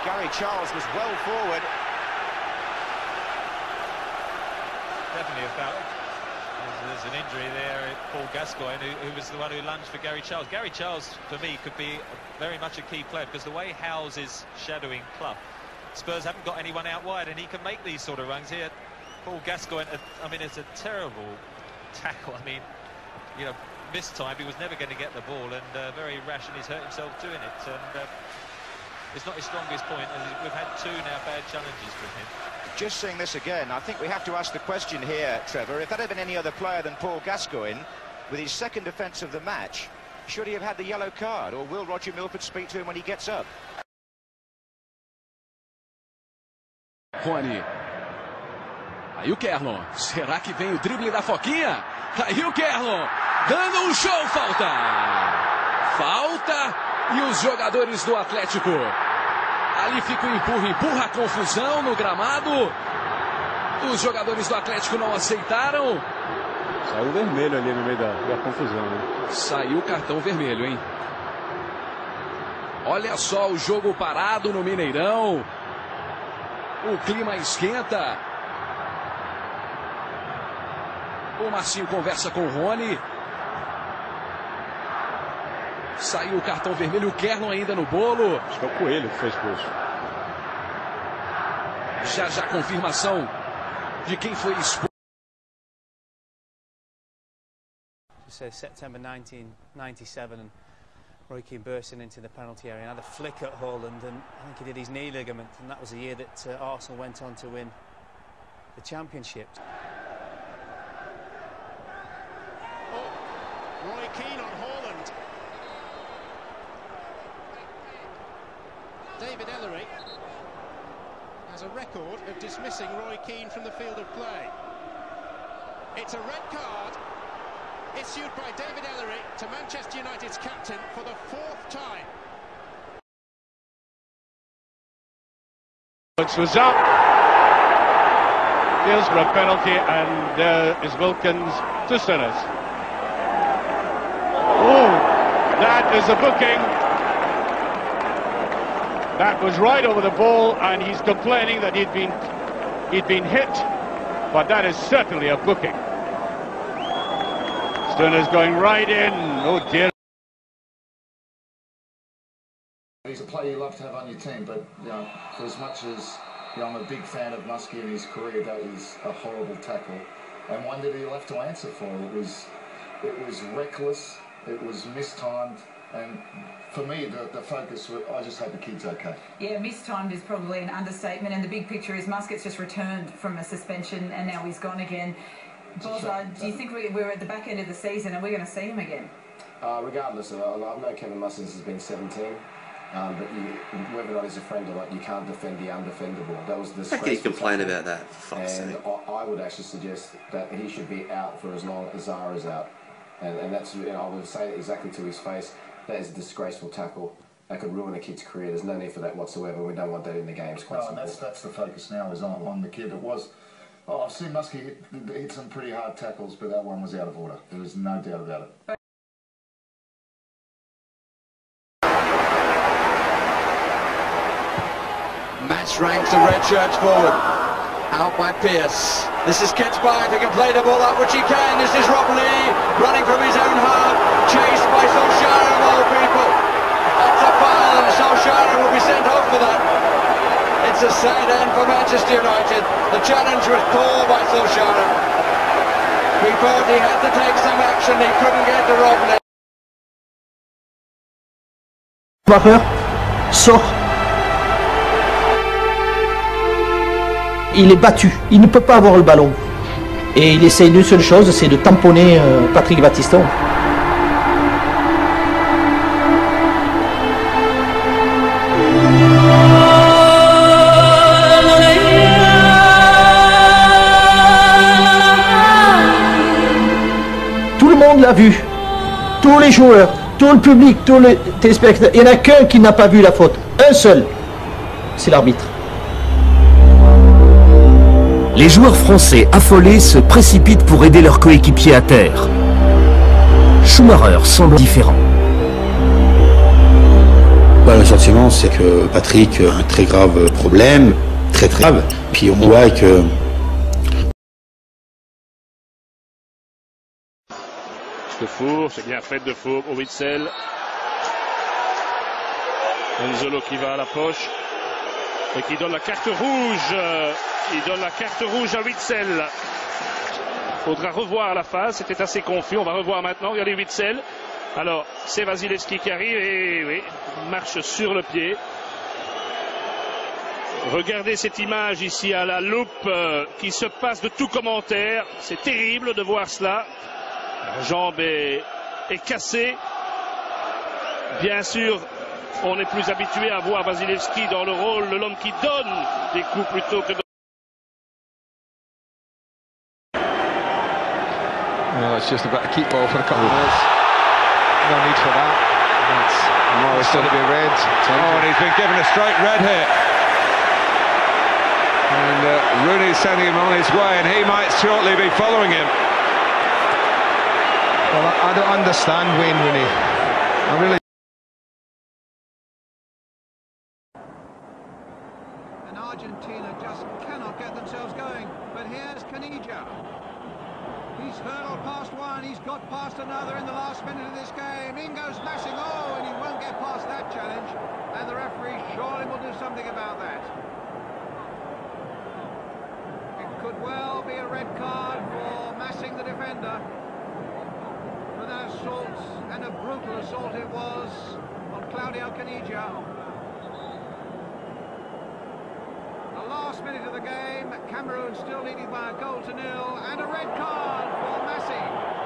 Gary Charles was well forward. Definitely a foul. There's an injury there, Paul Gascoigne, who was the one who lunged for Gary Charles. Gary Charles, for me, could be very much a key player, because the way Howes is shadowing Clough, Spurs haven't got anyone out wide, and he can make these sort of runs here. Paul Gascoigne, I mean, it's a terrible tackle. I mean, you know, mistimed. He was never going to get the ball, and very rash, and he's hurt himself doing it. And it's not his strongest point, and we've had two now bad challenges from him. Just seeing this again, I think we have to ask the question here, Trevor. If that had been any other player than Paul Gascoigne, with his second offence of the match, should he have had the yellow card, or will Roger Milford speak to him when he gets up? Rony. Aí o Kerlon. Será que vem o drible da Foquinha? Aí o Kerlon. Dando um show. Falta. Falta. E os jogadores do Atlético. Ali fica o empurra a confusão no gramado. Os jogadores do Atlético não aceitaram. Saiu vermelho ali no meio da confusão, né? Saiu o cartão vermelho, hein? Olha só o jogo parado no Mineirão. O clima esquenta. O Marcinho conversa com o Rony. Saiu o cartão vermelho, o Kerlon ainda no bolo. Acho que é o Coelho que foi expulso. Já confirmação de quem foi expulso. Says September 1997, and Roy Keane bursting into the penalty area and had a flick at Haaland, and I think he did his knee ligament, and that was the year that Arsenal went on to win the championship. Roy Keane on Haaland. David Ellery has a record of dismissing Roy Keane from the field of play. It's a red card issued by David Ellery to Manchester United's captain for the fourth time. Was up. Deals for a penalty, and there is Wilkins to Sinners. Oh, that is a booking. That was right over the ball, and he's complaining that he'd been hit, but that is certainly a booking. Stunner's going right in. Oh dear. He's a player you love to have on your team, but you know, for as much as I'm a big fan of Muskie and his career, that was a horrible tackle, and one that he left to answer for. It was reckless. It was mistimed, and for me, the focus was, I just hope the kid's okay. Yeah, mistimed is probably an understatement, and the big picture is Muscat's just returned from a suspension, and now he's gone again. Bozza, do you think we're at the back end of the season and we're going to see him again? Regardless, I know Kevin Muscats has been 17, but whether or not he's a friend or not, you can't defend the undefendable. That was the. How can you complain about that? And I would actually suggest that he should be out for as long as Zara's out, and that's, you know, I would say exactly to his face. That is a disgraceful tackle. That could ruin a kid's career. There's no need for that whatsoever. We don't want that in the games. Quite simple. That's the focus now, is on the kid. It was. Oh, I've seen Muskie hit some pretty hard tackles, but that one was out of order. There was no doubt about it. Match ranks the red shirts forward. Out by Pearce. This is Kit's back. He can play the ball up, which he can. This is Rob Lee running from his own half. Chased by Solskjaer of all people. That's a foul, and Solskjaer will be sent off for that. It's a sad end for Manchester United. The challenge was poor by Solskjaer. He thought he had to take some action. He couldn't get to Rob Lee. Pas sort. Il est battu, il ne peut pas avoir le ballon. Et il essaye d'une seule chose, c'est de tamponner Patrick Battiston. Tout le monde l'a vu, tous les joueurs, tout le public, tous les téléspectateurs. Il n'y en a qu'un qui n'a pas vu la faute, un seul, c'est l'arbitre. Les joueurs français affolés se précipitent pour aider leurs coéquipiers à terre. Schumacher semble différent. Le sentiment, c'est que Patrick a un très grave problème, très grave. Puis on voit que... Defour, c'est bien fait Defour au Witsel. Enzolo qui va à la poche et qui donne la carte rouge. Il donne la carte rouge à Witsel. Il faudra revoir la phase, c'était assez confus. On va revoir maintenant, regardez Witsel. Alors, c'est Wasilewski qui arrive et oui, marche sur le pied. Regardez cette image ici à la loupe qui se passe de tout commentaire. C'est terrible de voir cela. La jambe est cassée. Bien sûr, on est plus habitué à voir Wasilewski dans le rôle de l'homme qui donne des coups plutôt que de... Well, it's just about to keep ball for a couple of minutes. No need for that. It's going to be red. Oh, and he's been given a straight red here. And Rooney's sending him on his way, and he might shortly be following him. Well, I don't understand Wayne Rooney. I really. And Argentina just cannot get themselves going. But here's Canija. He's hurdled past one, he's got past another in the last minute of this game. In goes Massing, oh, and he won't get past that challenge. And the referee surely will do something about that. It could well be a red card for Massing, the defender. For that assault, and a brutal assault it was on Claudio Canija. The last minute of the game, Cameroon still leading by a goal to nil, and a red card for Massing.